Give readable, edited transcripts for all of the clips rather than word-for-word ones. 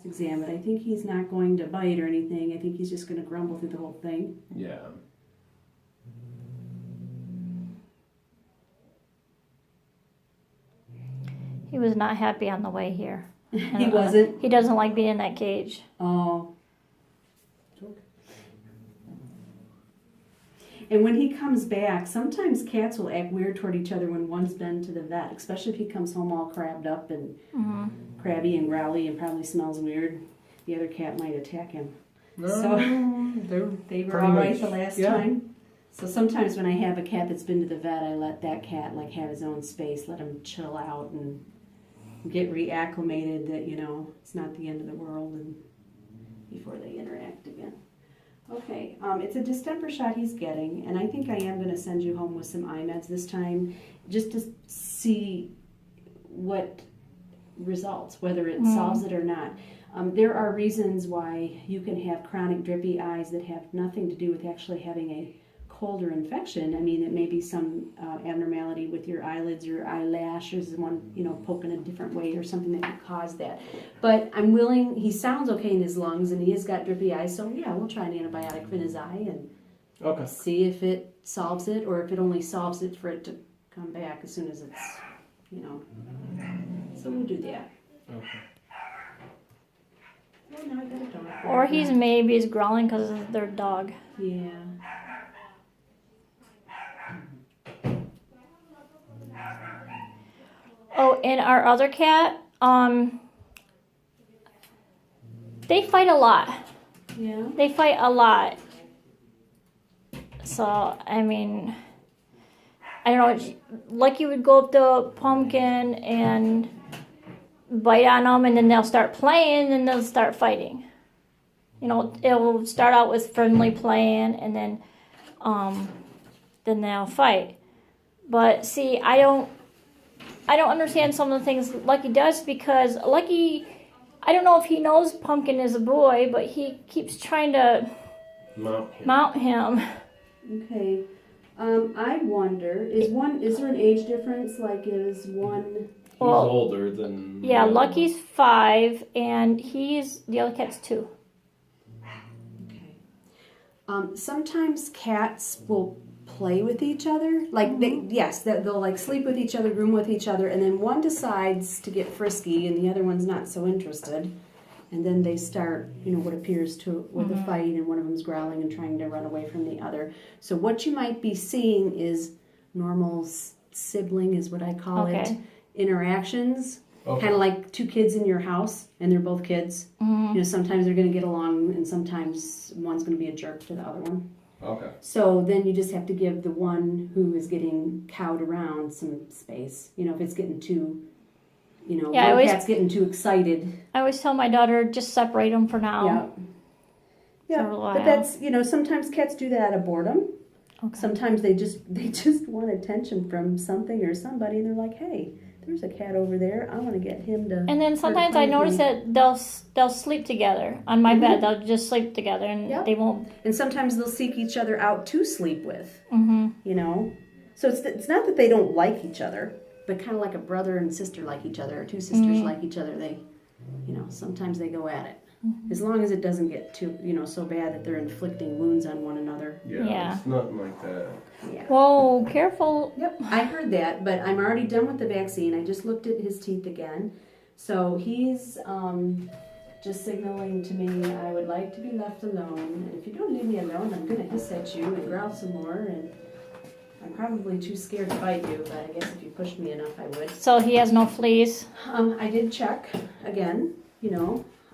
exam it. I think he's not going to bite or anything. I think he's just going to grumble through the whole thing. Yeah. He was not happy on the way here. He wasn't? He doesn't like being in that cage. Oh. And when he comes back, sometimes cats will act weird toward each other when one's been to the vet, especially if he comes home all crabbed up and crabby and growly and probably smells weird. The other cat might attack him. So they were all right the last time. So sometimes when I have a cat that's been to the vet, I let that cat like have his own space, let him chill out and get reacclimated that, it's not the end of the world and before they interact again. Okay, it's a distemper shot he's getting, and I think I am going to send you home with some eye meds this time, just to see what results, whether it solves it or not. There are reasons why you can have chronic drippy eyes that have nothing to do with actually having a cold or infection. I mean, it may be some abnormality with your eyelids or eyelashes, one, poking a different way or something that could cause that. But I'm willing, he sounds okay in his lungs and he has got drippy eyes, so yeah, we'll try an antibiotic in his eye and see if it solves it or if it only solves it for it to come back as soon as it's, So we'll do that. Okay. Oh, now I got a dog. Or he's growling because of their dog. Yeah. Oh, and our other cat, they fight a lot. Yeah. They fight a lot. So, I mean, I don't know, Lucky would go up to Pumpkin and bite on them, and then they'll start playing, and they'll start fighting. It will start out with friendly playing, and then they'll fight. But see, I don't understand some of the things Lucky does, because Lucky, I don't know if he knows Pumpkin is a boy, but he keeps trying to mount him. Okay. I wonder, is there an age difference? Like, is one... He's older than... Yeah, Lucky's 5, and the other cat's 2. Okay. Sometimes cats will play with each other. Like, they'll like sleep with each other, room with each other, and then one decides to get frisky and the other one's not so interested. And then they start, what appears to with a fight, and one of them's growling and trying to run away from the other. So what you might be seeing is normal sibling, is what I call it, interactions. Okay. Kind of like two kids in your house, and they're both kids. Sometimes they're going to get along, and sometimes one's going to be a jerk to the other one. Okay. So then you just have to give the one who is getting cowed around some space. If it's getting too... one cat's getting too excited. I always tell my daughter, just separate them for now. Yeah. But that's, sometimes cats do that out of boredom. Okay. Sometimes they just want attention from something or somebody, and they're like, hey, there's a cat over there. I want to get him to... And then sometimes I notice that they'll sleep together on my bed. They'll just sleep together, and they won't... And sometimes they'll seek each other out to sleep with, So it's not that they don't like each other, but kind of like a brother and sister like each other, or two sisters like each other. They, sometimes they go at it. As long as it doesn't get too, so bad that they're inflicting wounds on one another. Yeah. It's nothing like that. Yeah. Whoa, careful. Yep, I heard that, but I'm already done with the vaccine. I just looked at his teeth again. So he's just signaling to me, I would like to be left alone. And if you don't leave me alone, I'm going to hiss at you and growl some more. And I'm probably too scared to bite you, but I guess if you pushed me enough, I would. So he has no fleas? I did check again,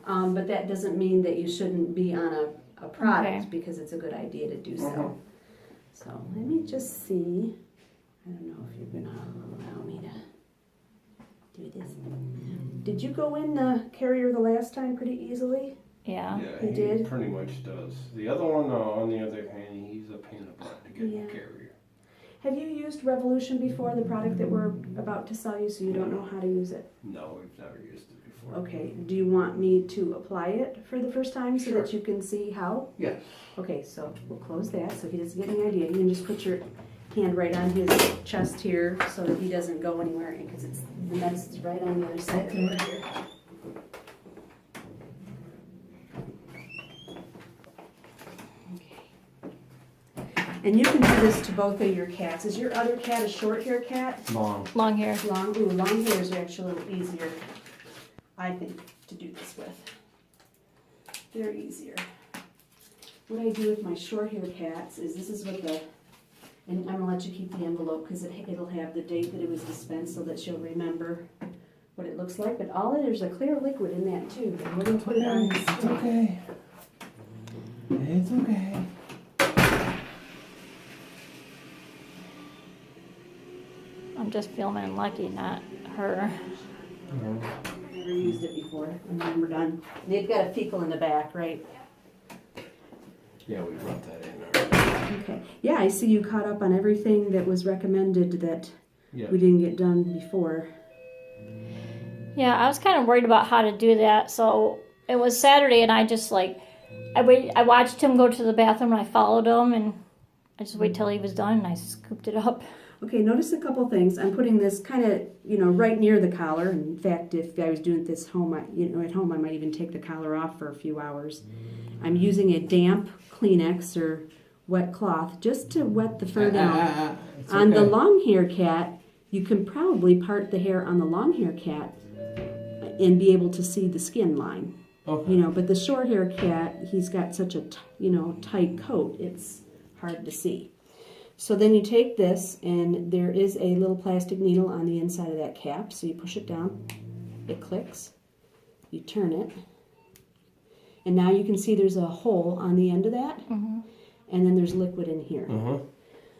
but that doesn't mean that you shouldn't be on a product because it's a good idea to do so. So let me just see. I don't know if you're going to allow me to do this. Did you go in the carrier the last time pretty easily? Yeah. Yeah, he did? Pretty much does. The other one, on the other hand, he's a pain in the butt to get in the carrier. Have you used Revolution before, the product that we're about to sell you, so you don't know how to use it? No, we've never used it before. Okay. Do you want me to apply it for the first time so that you can see how? Yes. Okay, so we'll close that so he doesn't get any idea. You can just put your hand right on his chest here so that he doesn't go anywhere, because the medicine's right on the other side of the door here. And you can do this to both of your cats. Is your other cat a short hair cat? Long. Long hair. Long hairs are actually a little easier, I think, to do this with. They're easier. What I do with my short hair cats is this is what and I'm gonna let you keep the envelope because it'll have the date that it was dispensed so that she'll remember what it looks like. But there's a clear liquid in that too. And we're gonna put it on this. It's okay. It's okay. I'm just filming Lucky, not her. I've never used it before, and then we're done. They've got a fecal in the back, right? Yeah, we brought that in already. Okay. Yeah, I see you caught up on everything that was recommended that Yeah. we didn't get done before. Yeah, I was kind of worried about how to do that. So it was Saturday, and I just I watched him go to the bathroom, and I followed him, and I just waited till he was done, and I scooped it up. Okay, notice a couple things. I'm putting this kind of, right near the collar. In fact, if I was doing this at home, I might even take the collar off for a few hours. I'm using a damp Kleenex or wet cloth just to wet the fur down. It's On the okay. long hair cat, you can probably part the hair on the long hair cat and be able to see the skin line. Okay. But the short hair cat, he's got such a tight coat, it's hard to see. So then you take this, and there is a little plastic needle on the inside of that cap. So you push it down, it clicks, you turn it, and now you can see there's a hole on the end of that, and then there's liquid in here.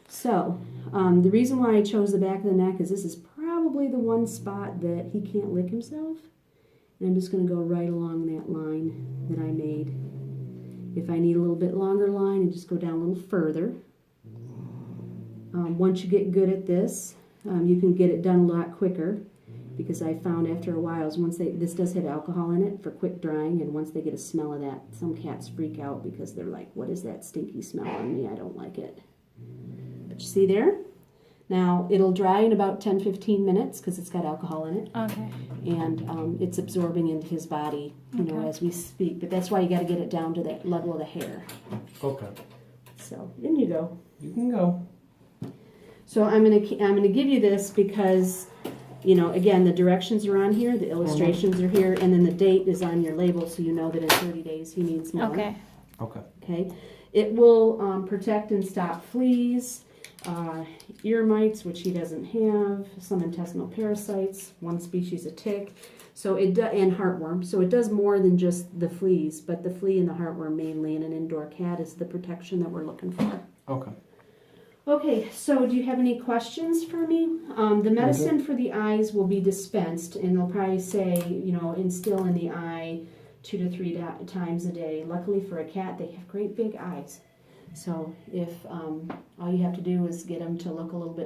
So the reason why I chose the back of the neck is this is probably the one spot that he can't lick himself. And I'm just going to go right along that line that I made. If I need a little bit longer line, I just go down a little further. Once you get good at this, you can get it done a lot quicker, because I found after a while, this does have alcohol in it for quick drying, and once they get a smell of that, some cats freak out because they're like, what is that stinky smell on me? I don't like it. But you see there? Now, it'll dry in about 10-15 minutes because it's got alcohol in it. Okay. And it's absorbing into his body, as we speak. But that's why you got to get it down to that level of the hair. Okay. So, in you go. You can go. So I'm gonna give you this because, again, the directions are on here, the illustrations are here, and then the date is on your label, so you know that in 30 days he needs more. Okay. Okay. Okay. It will protect and stop fleas, ear mites, which he doesn't have, some intestinal parasites, one species of tick. So and heartworm. So it does more than just the fleas, but the flea and the heartworm mainly in an indoor cat is the protection that we're looking for. Okay. Okay, so do you have any questions for me? The medicine for the eyes will be dispensed, and they'll probably say, instill in the eye 2 to 3 times a day. Luckily for a cat, they have great big eyes. So if all you have to do is get them to look a little bit